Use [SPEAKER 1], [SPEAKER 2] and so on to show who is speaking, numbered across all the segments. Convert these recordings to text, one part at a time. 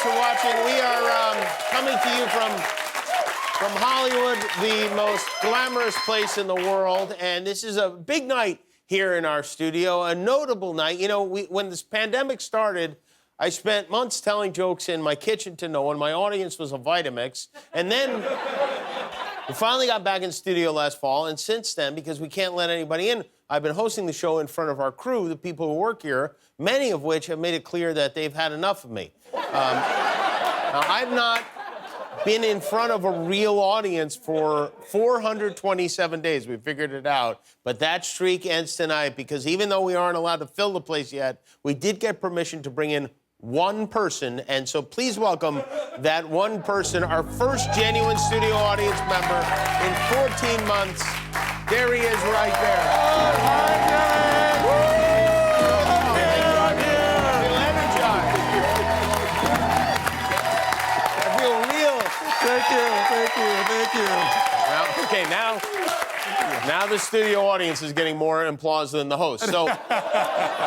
[SPEAKER 1] Thanks for watching. We are coming to you from Hollywood, the most glamorous place in the world. And this is a big night here in our studio, a notable night. You know, when this pandemic started, I spent months telling jokes in my kitchen to no one. My audience was a Vitamix. And then we finally got back in studio last fall. And since then, because we can't let anybody in, I've been hosting the show in front of our crew, the people who work here, many of which have made it clear that they've had enough of me. Now, I've not been in front of a real audience for 427 days. We figured it out. But that streak ends tonight because even though we aren't allowed to fill the place yet, we did get permission to bring in one person. And so please welcome that one person, our first genuine studio audience member in 14 months. There he is right there.
[SPEAKER 2] Thank you.
[SPEAKER 1] Well, okay, now the studio audience is getting more applause than the host. So,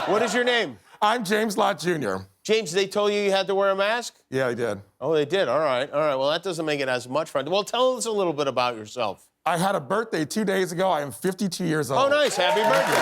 [SPEAKER 1] what is your name?
[SPEAKER 2] I'm James Lott Jr.
[SPEAKER 1] James, they told you had to wear a mask?
[SPEAKER 2] Yeah, I did.
[SPEAKER 1] Oh, they did. All right. Well, that doesn't make it as much fun. Well, tell us a little bit about yourself.
[SPEAKER 2] I had a birthday 2 days ago. I am 52 years old.
[SPEAKER 1] Oh, nice. Happy birthday.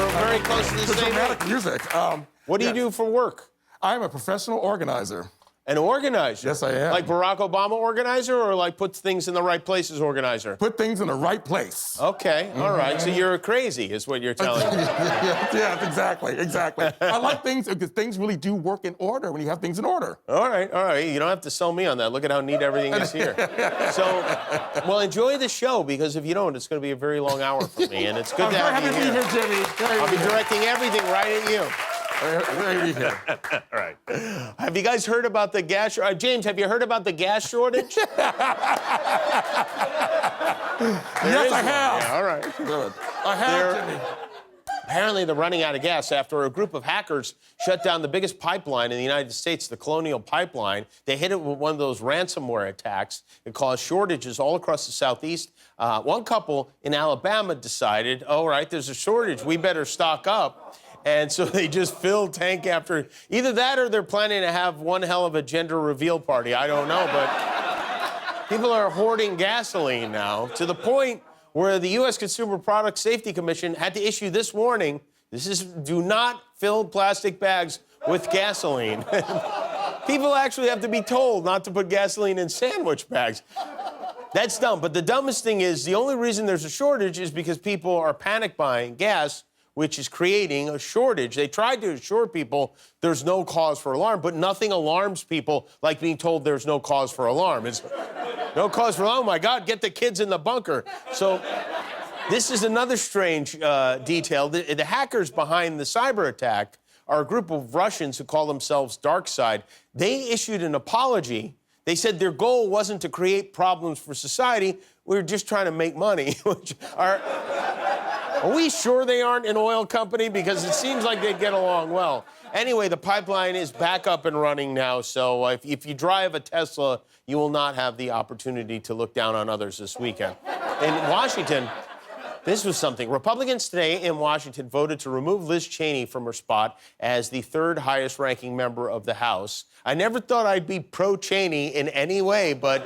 [SPEAKER 1] We're very close to the same
[SPEAKER 2] dramatic
[SPEAKER 1] age.
[SPEAKER 2] music.
[SPEAKER 1] What do you do for work?
[SPEAKER 2] I'm a professional organizer.
[SPEAKER 1] An organizer?
[SPEAKER 2] Yes, I am.
[SPEAKER 1] Like Barack Obama organizer or like puts things in the right places organizer?
[SPEAKER 2] Put things in the right place.
[SPEAKER 1] Okay, all right. So you're crazy is what you're telling me.
[SPEAKER 2] Yeah, exactly. I like things because things really do work in order when you have things in order.
[SPEAKER 1] All right. You don't have to sell me on that. Look at how neat everything is here. So, well, enjoy the show because if you don't, it's going to be a very long hour for me, and it's good to have you here.
[SPEAKER 2] I'm happy to be here, Jimmy.
[SPEAKER 1] I'll be directing everything right at you.
[SPEAKER 2] All
[SPEAKER 1] right. Have you guys heard about the gas shortage? James, have you heard about the gas shortage?
[SPEAKER 2] Yes, I have.
[SPEAKER 1] Yeah, all right.
[SPEAKER 2] Good. I have, Jimmy.
[SPEAKER 1] Apparently, they're running out of gas after a group of hackers shut down the biggest pipeline in the United States, the Colonial Pipeline. They hit it with one of those ransomware attacks. It caused shortages all across the Southeast. One couple in Alabama decided, all right, there's a shortage. We better stock up. And so they just filled tank after... Either that or they're planning to have one hell of a gender reveal party. I don't know, but people are hoarding gasoline now to the point where the U.S. Consumer Product Safety Commission had to issue this warning. This is, do not fill plastic bags with gasoline. People actually have to be told not to put gasoline in sandwich bags. That's dumb. But the dumbest thing is the only reason there's a shortage is because people are panic buying gas, which is creating a shortage. They tried to assure people there's no cause for alarm, but nothing alarms people like being told there's no cause for alarm. It's no cause for alarm. Oh, my God, get the kids in the bunker. So this is another strange detail. The hackers behind the cyber attack are a group of Russians who call themselves Dark Side. They issued an apology. They said their goal wasn't to create problems for society. We were just trying to make money, which Are we sure they aren't an oil company? Because it seems like they'd get along well. Anyway, the pipeline is back up and running now, so if you drive a Tesla, you will not have the opportunity to look down on others this weekend. In Washington, this was something. Republicans today in Washington voted to remove Liz Cheney from her spot as the third highest ranking member of the House. I never thought I'd be pro-Cheney in any way, but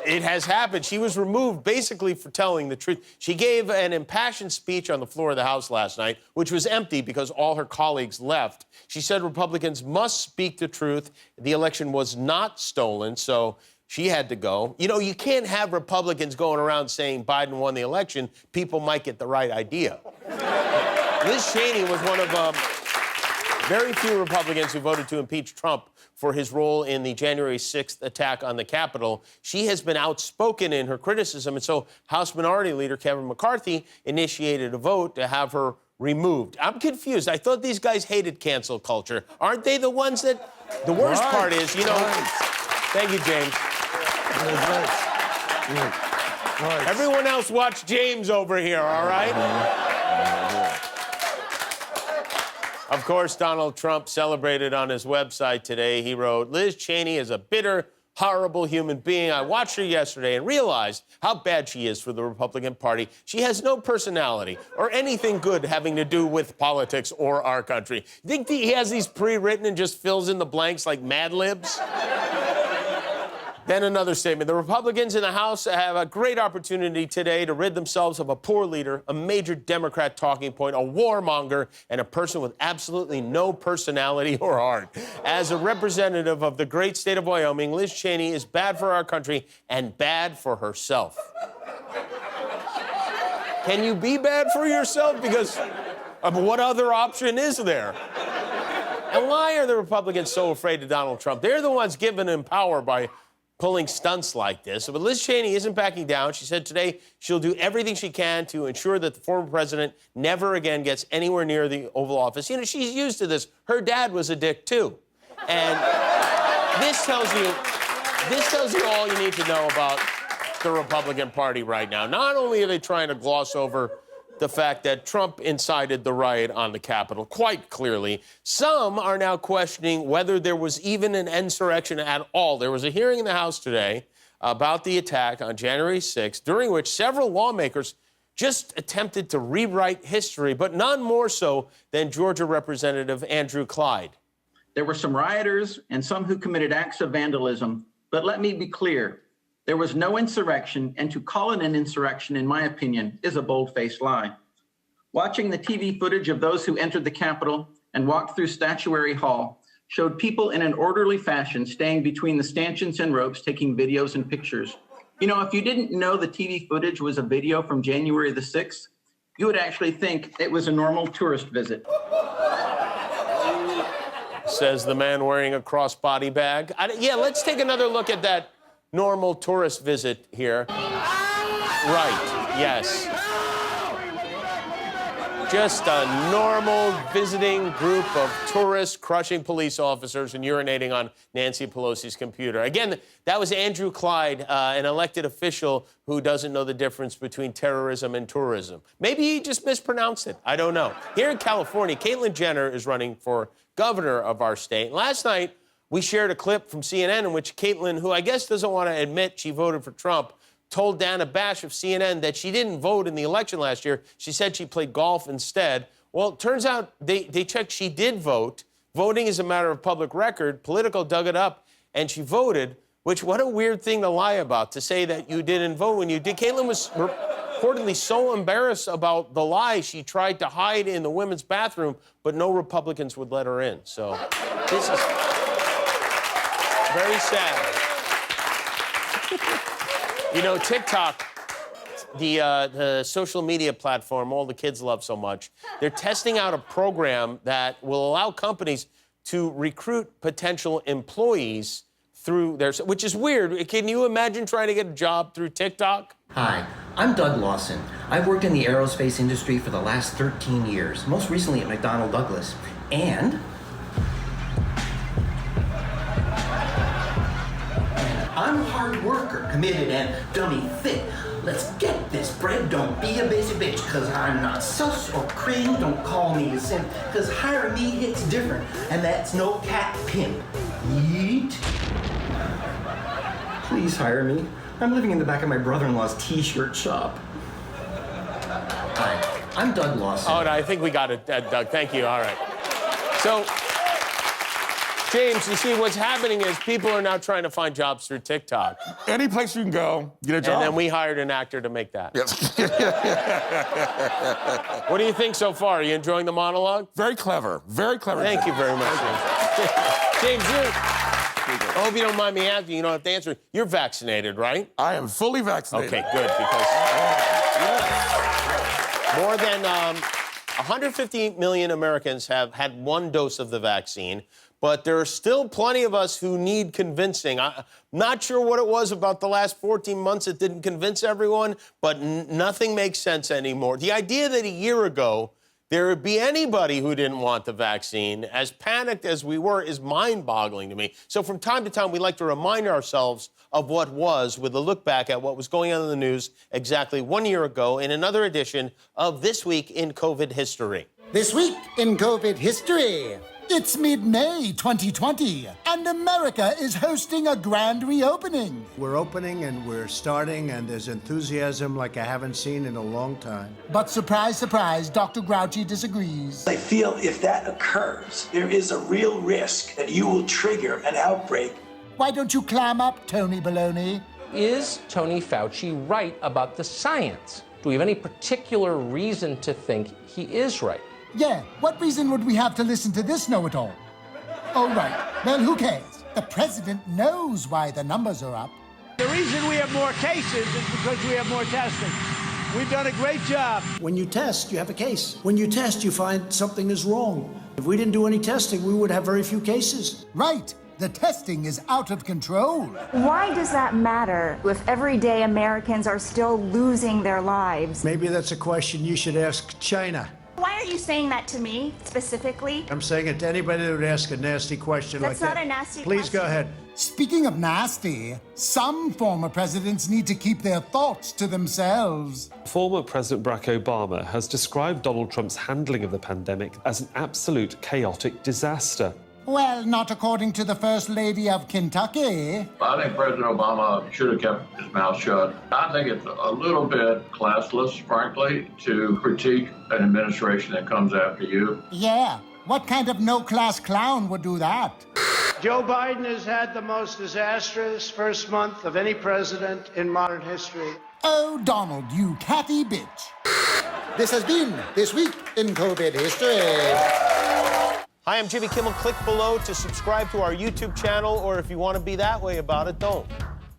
[SPEAKER 1] it has happened. She was removed basically for telling the truth. She gave an impassioned speech on the floor of the House last night, which was empty because all her colleagues left. She said Republicans must speak the truth. The election was not stolen, so she had to go. You know, you can't have Republicans going around saying Biden won the election. People might get the right idea. Liz Cheney was one of very few Republicans who voted to impeach Trump for his role in the January 6th attack on the Capitol. She has been outspoken in her criticism, and so House Minority Leader Kevin McCarthy initiated a vote to have her removed. I'm confused. I thought these guys hated cancel culture. Aren't they the ones that... The worst part is, you know... Thank you, James. Everyone else watch James over here, all right? Of course, Donald Trump celebrated on his website today. He wrote, Liz Cheney is a bitter, horrible human being. I watched her yesterday and realized how bad she is for the Republican Party. She has no personality or anything good having to do with politics or our country. You think he has these pre-written and just fills in the blanks like Mad Libs? Then another statement. The Republicans in the House have a great opportunity today to rid themselves of a poor leader, a major Democrat talking point, a warmonger, and a person with absolutely no personality or heart. As a representative of the great state of Wyoming, Liz Cheney is bad for our country and bad for herself. Can you be bad for yourself? Because what other option is there? And why are the Republicans so afraid of Donald Trump? They're the ones given him power by pulling stunts like this. But Liz Cheney isn't backing down. She said today she'll do everything she can to ensure that the former president never again gets anywhere near the Oval Office. You know, she's used to this. Her dad was a dick, too. And this tells you all you need to know about the Republican Party right now. Not only are they trying to gloss over the fact that Trump incited the riot on the Capitol, quite clearly. Some are now questioning whether there was even an insurrection at all. There was a hearing in the House today about the attack on January 6th, during which several lawmakers just attempted to rewrite history, but none more so than Georgia Representative Andrew Clyde.
[SPEAKER 3] There were some rioters and some who committed acts of vandalism, but let me be clear. There was no insurrection, and to call it an insurrection, in my opinion, is a bold-faced lie. Watching the TV footage of those who entered the Capitol and walked through Statuary Hall showed people in an orderly fashion staying between the stanchions and ropes, taking videos and pictures. You know, if you didn't know the TV footage was a video from January the 6th, you would actually think it was a normal tourist visit.
[SPEAKER 1] Says the man wearing a crossbody bag. Yeah, let's take another look at that normal tourist visit here. Right, yes. Just a normal visiting group of tourists crushing police officers and urinating on Nancy Pelosi's computer. Again, that was Andrew Clyde, an elected official who doesn't know the difference between terrorism and tourism. Maybe he just mispronounced it. I don't know. Here in California, Caitlyn Jenner is running for governor of our state. Last night, we shared a clip from CNN in which Caitlyn, who I guess doesn't want to admit she voted for Trump, told Dana Bash of CNN that she didn't vote in the election last year. She said she played golf instead. Well, it turns out they checked she did vote. Voting is a matter of public record. Politico dug it up, and she voted, which, what a weird thing to lie about, to say that you didn't vote when you did. Caitlyn was reportedly so embarrassed about the lie, she tried to hide in the women's bathroom, but no Republicans would let her in. So this is very sad. You know, TikTok, the social media platform all the kids love so much, they're testing out a program that will allow companies to recruit potential employees through their, which is weird. Can you imagine trying to get a job through TikTok?
[SPEAKER 4] Hi, I'm Doug Lawson. I've worked in the aerospace industry for the last 13 years, most recently at McDonnell Douglas. And I'm a hard worker, committed, and dummy fit. Let's get this bread. Don't be a basic bitch, cause I'm not sus or cream. Don't call me a simp, cause hire me hits different, and that's no cat pimp. Yeet. Please hire me. I'm living in the back of my brother-in-law's t-shirt shop. Hi, I'm Doug Lawson.
[SPEAKER 1] Oh, no, I think we got it, Doug. Thank you. All right. So, James, you see, what's happening is people are now trying to find jobs through TikTok.
[SPEAKER 2] Any place you can go, get a job.
[SPEAKER 1] And then we hired an actor to make that.
[SPEAKER 2] Yes.
[SPEAKER 1] What do you think so far? Are you enjoying the monologue?
[SPEAKER 2] Very clever. Very clever.
[SPEAKER 1] Thank you very much, James. James, I hope you don't mind me asking. You don't have to answer. You're vaccinated, right?
[SPEAKER 2] I am fully vaccinated.
[SPEAKER 1] Okay, good, because more than 150 million Americans have had one dose of the vaccine, but there are still plenty of us who need convincing. I'm not sure what it was about the last 14 months that didn't convince everyone, but nothing makes sense anymore. The idea that a year ago there would be anybody who didn't want the vaccine, as panicked as we were, is mind-boggling to me. So from time to time, we like to remind ourselves of what was with a look back at what was going on in the news exactly 1 year ago in another edition of This Week in COVID History.
[SPEAKER 5] This week in COVID history. It's mid-May 2020, and America is hosting a grand reopening.
[SPEAKER 6] We're opening and we're starting, and there's enthusiasm like I haven't seen in a long time.
[SPEAKER 5] But surprise, surprise, Dr. Grouchy disagrees.
[SPEAKER 7] I feel if that occurs, there is a real risk that you will trigger an outbreak.
[SPEAKER 5] Why don't you clam up, Tony Baloney?
[SPEAKER 8] Is Tony Fauci right about the science? Do we have any particular reason to think he is right?
[SPEAKER 5] Yeah, what reason would we have to listen to this know-it-all? Oh, right. Well, who cares? The president knows why the numbers are up.
[SPEAKER 9] The reason we have more cases is because we have more testing. We've done a great job.
[SPEAKER 6] When you test, you have a case. When you test, you find something is wrong. If we didn't do any testing, we would have very few cases.
[SPEAKER 5] Right. The testing is out of control.
[SPEAKER 10] Why does that matter if everyday Americans are still losing their lives?
[SPEAKER 6] Maybe that's a question you should ask China.
[SPEAKER 10] Why are you saying that to me specifically?
[SPEAKER 6] I'm saying it to anybody that would ask a nasty question like that.
[SPEAKER 10] That's not a nasty
[SPEAKER 6] Please
[SPEAKER 10] question.
[SPEAKER 6] go ahead.
[SPEAKER 5] Speaking of nasty, some former presidents need to keep their thoughts to themselves.
[SPEAKER 11] Former President Barack Obama has described Donald Trump's handling of the pandemic as an absolute chaotic disaster.
[SPEAKER 5] Well, not according to the First Lady of Kentucky.
[SPEAKER 12] I think President Obama should have kept his mouth shut. I think it's a little bit classless, frankly, to critique an administration that comes after you.
[SPEAKER 5] Yeah, what kind of no-class clown would do that?
[SPEAKER 6] Joe Biden has had the most disastrous first month of any president in modern history.
[SPEAKER 5] Oh, Donald, you catty bitch.
[SPEAKER 13] This has been This Week in COVID History.
[SPEAKER 1] Hi, I'm Jimmy Kimmel. Click below to subscribe to our YouTube channel, or if you want to be that way about it, don't.